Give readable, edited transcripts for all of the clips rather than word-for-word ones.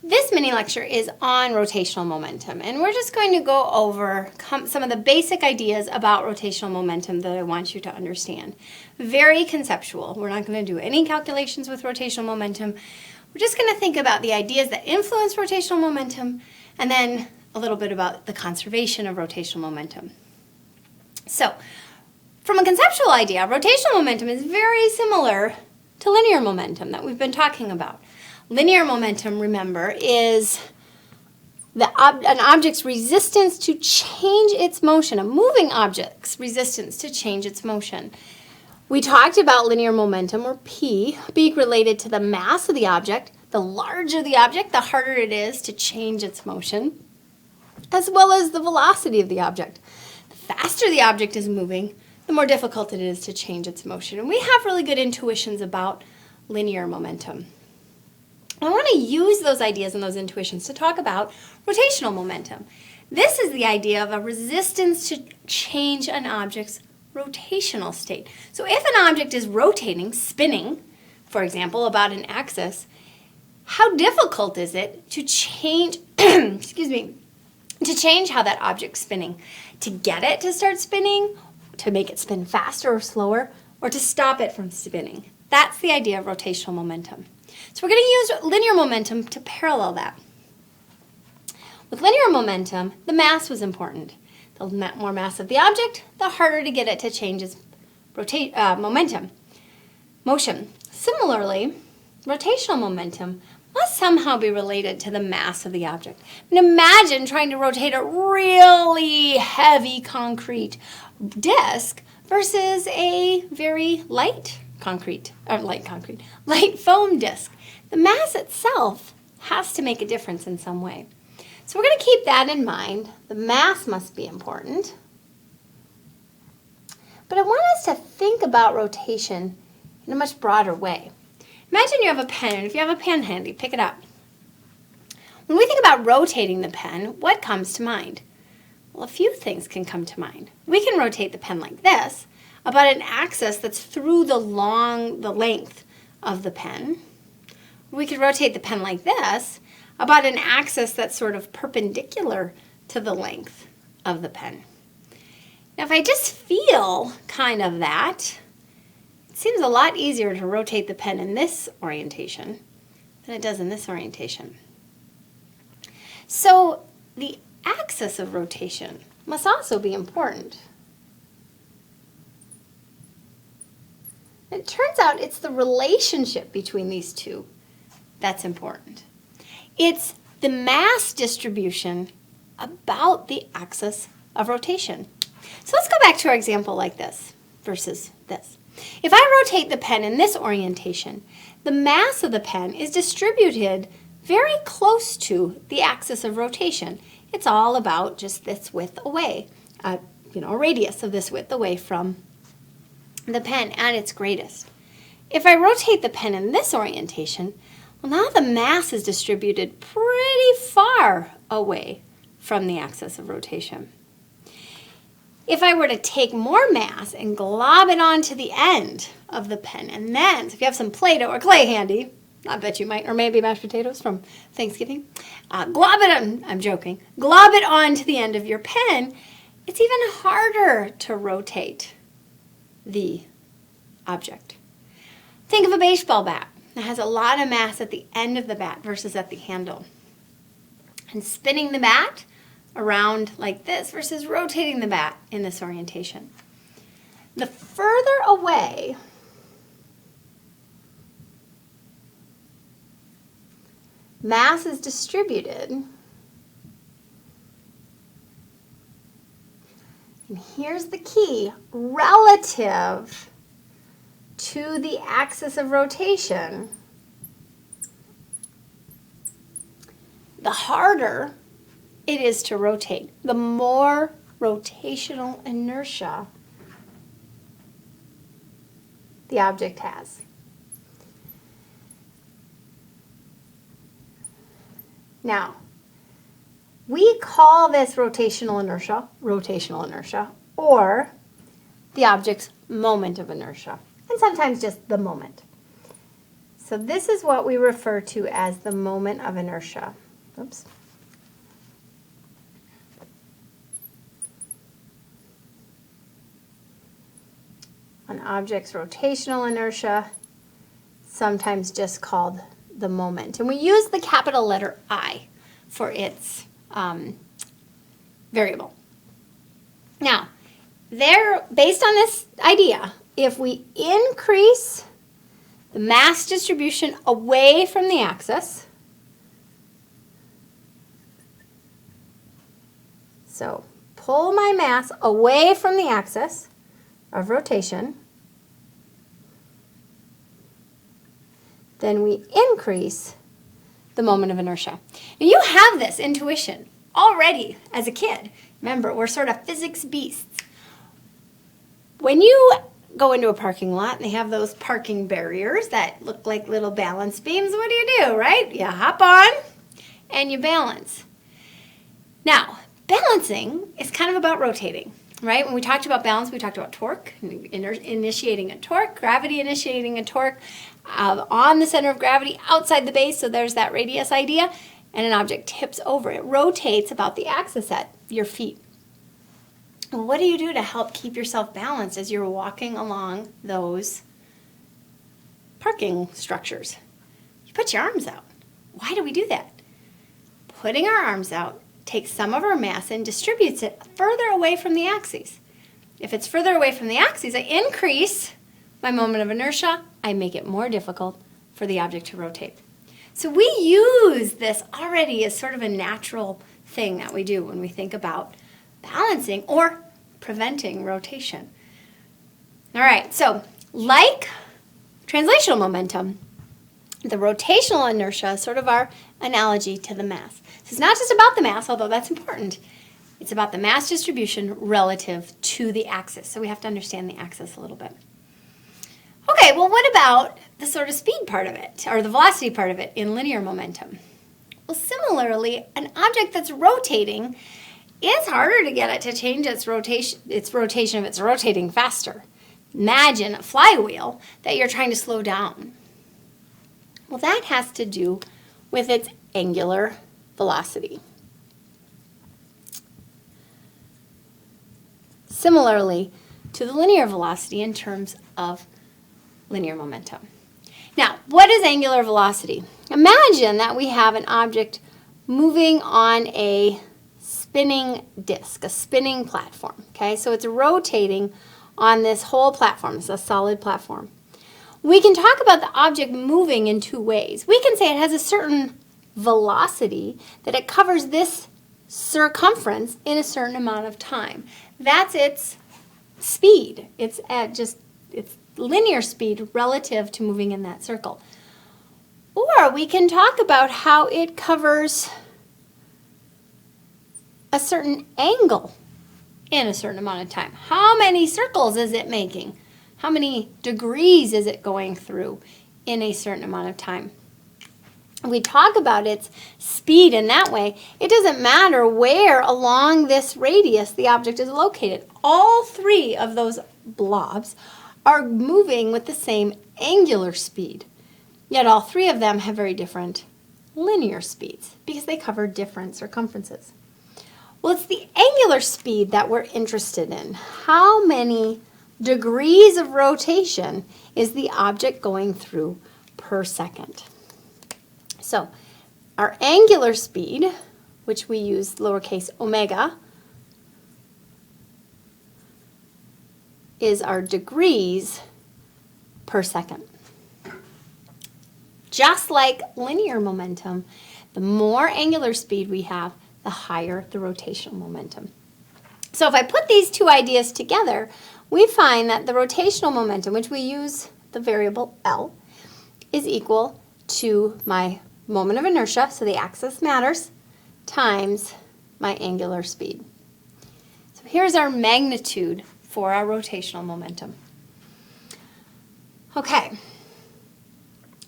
This mini lecture is on rotational momentum, and we're just going to go over some of the basic ideas about rotational momentum that I want you to understand. Very conceptual. We're not going to do any calculations with rotational momentum. We're just going to think about the ideas that influence rotational momentum, and then a little bit about the conservation of rotational momentum. So, from a conceptual idea, rotational momentum is very similar to linear momentum that we've been talking about. Linear momentum, remember, is an object's resistance to change its motion, a moving object's resistance to change its motion. We talked about linear momentum, or P, being related to the mass of the object. The larger the object, the harder it is to change its motion, as well as the velocity of the object. The faster the object is moving, the more difficult it is to change its motion. And we have really good intuitions about linear momentum. I want to use those ideas and those intuitions to talk about rotational momentum. This is the idea of a resistance to change an object's rotational state. So if an object is rotating, spinning, for example, about an axis, how difficult is it to change, to change how that object's spinning? To get it to start spinning, to make it spin faster or slower, or to stop it from spinning? That's the idea of rotational momentum. So we're going to use linear momentum to parallel that. With linear momentum, the mass was important. The more mass of the object, the harder to get it to change its motion. Similarly, rotational momentum must somehow be related to the mass of the object. And imagine trying to rotate a really heavy concrete disc versus a very light foam disc. The mass itself has to make a difference in some way. So we're going to keep that in mind. The mass must be important. But I want us to think about rotation in a much broader way. Imagine you have a pen, and if you have a pen handy, pick it up. When we think about rotating the pen, what comes to mind? Well, a few things can come to mind. We can rotate the pen like this, about an axis that's through the length of the pen. We could rotate the pen like this, about an axis that's sort of perpendicular to the length of the pen. Now, if I just feel kind of that, it seems a lot easier to rotate the pen in this orientation than it does in this orientation. So, the axis of rotation must also be important. It turns out it's the relationship between these two that's important. It's the mass distribution about the axis of rotation. So let's go back to our example like this versus this. If I rotate the pen in this orientation, the mass of the pen is distributed very close to the axis of rotation. It's all about just this width away, a radius of this width away from the pen at its greatest. If I rotate the pen in this orientation, well, now the mass is distributed pretty far away from the axis of rotation. If I were to take more mass and glob it onto the end of the pen, and then, if you have some Play-Doh or clay handy, I bet you might, or maybe mashed potatoes from Thanksgiving, glob it onto the end of your pen, it's even harder to rotate the object. Think of a baseball bat. It has a lot of mass at the end of the bat versus at the handle. And spinning the bat around like this versus rotating the bat in this orientation. The further away mass is distributed, and here's the key, relative to the axis of rotation, the harder it is to rotate, the more rotational inertia the object has. Now, we call this rotational inertia, or the object's moment of inertia, and sometimes just the moment. So this is what we refer to as the moment of inertia. Oops. An object's rotational inertia, sometimes just called the moment. And we use the capital letter I for its variable. Now, based on this idea, if we increase the mass distribution away from the axis, so pull my mass away from the axis of rotation, then we increase the moment of inertia. Now you have this intuition already as a kid. Remember, we're sort of physics beasts. When you go into a parking lot and they have those parking barriers that look like little balance beams, what do, right? You hop on and you balance. Now, balancing is kind of about rotating, right? When we talked about balance, we talked about torque, initiating a torque, gravity initiating a torque on the center of gravity outside the base, so there's that radius idea, and an object tips over. It rotates about the axis at your feet. Well, what do you do to help keep yourself balanced as you're walking along those parking structures? You put your arms out. Why do we do that? Putting our arms out takes some of our mass and distributes it further away from the axis. If it's further away from the axis, I increase my moment of inertia. I make it more difficult for the object to rotate. So we use this already as sort of a natural thing that we do when we think about balancing or preventing rotation. All right, so like translational momentum, the rotational inertia is sort of our analogy to the mass. So it's not just about the mass, although that's important. It's about the mass distribution relative to the axis. So we have to understand the axis a little bit. Okay, well, what about the sort of speed part of it, or the velocity part of it in linear momentum? Well, similarly, an object that's rotating, it's harder to get it to change its rotation if it's rotating faster. Imagine a flywheel that you're trying to slow down. Well, that has to do with its angular velocity. Similarly to the linear velocity in terms of linear momentum. Now, what is angular velocity? Imagine that we have an object moving on a spinning disk, a spinning platform. Okay, so it's rotating on this whole platform. It's a solid platform. We can talk about the object moving in two ways. We can say it has a certain velocity, that it covers this circumference in a certain amount of time. That's its speed. It's at its linear speed relative to moving in that circle. Or we can talk about how it covers a certain angle in a certain amount of time. How many circles is it making? How many degrees is it going through in a certain amount of time? We talk about its speed in that way. It doesn't matter where along this radius the object is located. All three of those blobs are moving with the same angular speed. Yet all three of them have very different linear speeds because they cover different circumferences. Well, it's the angular speed that we're interested in. How many degrees of rotation is the object going through per second? So our angular speed, which we use lowercase omega, is our degrees per second. Just like linear momentum, the more angular speed we have, the higher the rotational momentum. So if I put these two ideas together, we find that the rotational momentum, which we use the variable L, is equal to my moment of inertia, so the axis matters, times my angular speed. So here's our magnitude for our rotational momentum. Okay.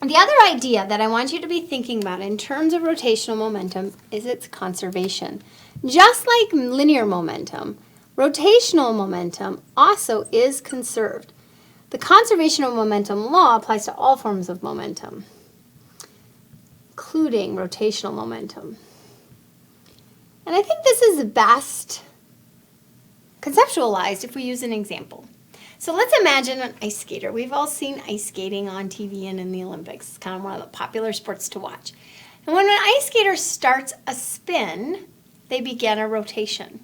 The other idea that I want you to be thinking about in terms of rotational momentum is its conservation. Just like linear momentum, rotational momentum also is conserved. The conservation of momentum law applies to all forms of momentum. including rotational momentum. And I think this is best conceptualized if we use an example. So let's imagine an ice skater. We've all seen ice skating on TV and in the Olympics. It's kind of one of the popular sports to watch. And when an ice skater starts a spin, they begin a rotation.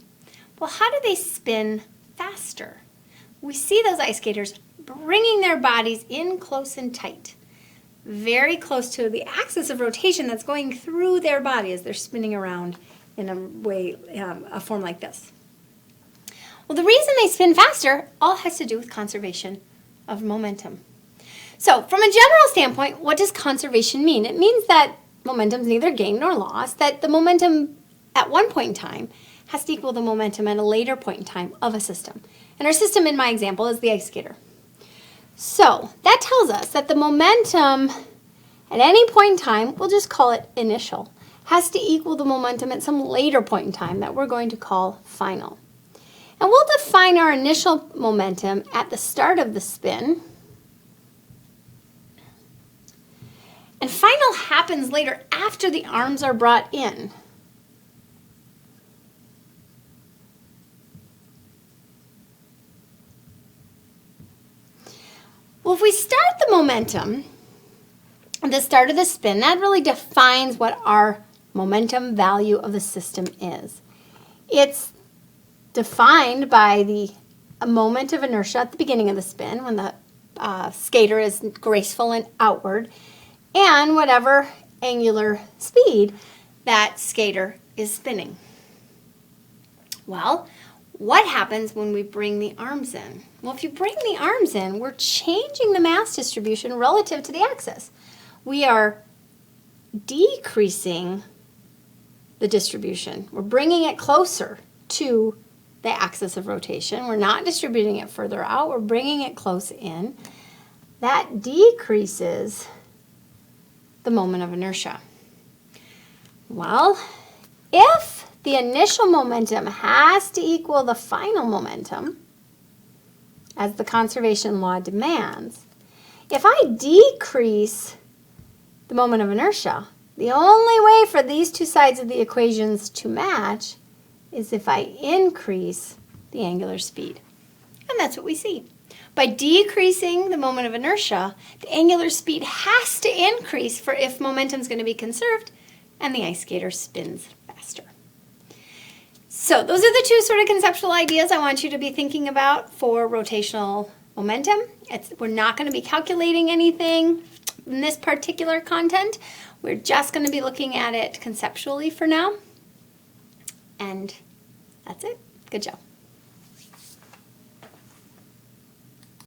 Well, how do they spin faster? We see those ice skaters bringing their bodies in close and tight, very close to the axis of rotation that's going through their body as they're spinning around in a way, a form like this. Well, the reason they spin faster all has to do with conservation of momentum. So from a general standpoint, what does conservation mean? It means that momentum is neither gained nor lost, that the momentum at one point in time has to equal the momentum at a later point in time of a system. And our system in my example is the ice skater. So that tells us that the momentum at any point in time, we'll just call it initial, has to equal the momentum at some later point in time that we're going to call final. And we'll define our initial momentum at the start of the spin. And final happens later after the arms are brought in. Well, if we start the momentum at the start of the spin, that really defines what our momentum value of the system is. It's defined by the moment of inertia at the beginning of the spin when the skater is graceful and outward, and whatever angular speed that skater is spinning. Well, what happens when we bring the arms in? Well, if you bring the arms in, we're changing the mass distribution relative to the axis. We are decreasing the distribution. We're bringing it closer to the axis of rotation. We're not distributing it further out. We're bringing it close in. That decreases the moment of inertia. Well, if the initial momentum has to equal the final momentum, as the conservation law demands, if I decrease the moment of inertia, the only way for these two sides of the equations to match is if I increase the angular speed. And that's what we see. By decreasing the moment of inertia, the angular speed has to increase for if momentum is going to be conserved and the ice skater spins faster. So those are the two sort of conceptual ideas I want you to be thinking about for rotational momentum. We're not going to be calculating anything in this particular content. We're just going to be looking at it conceptually for now. And that's it. Good job.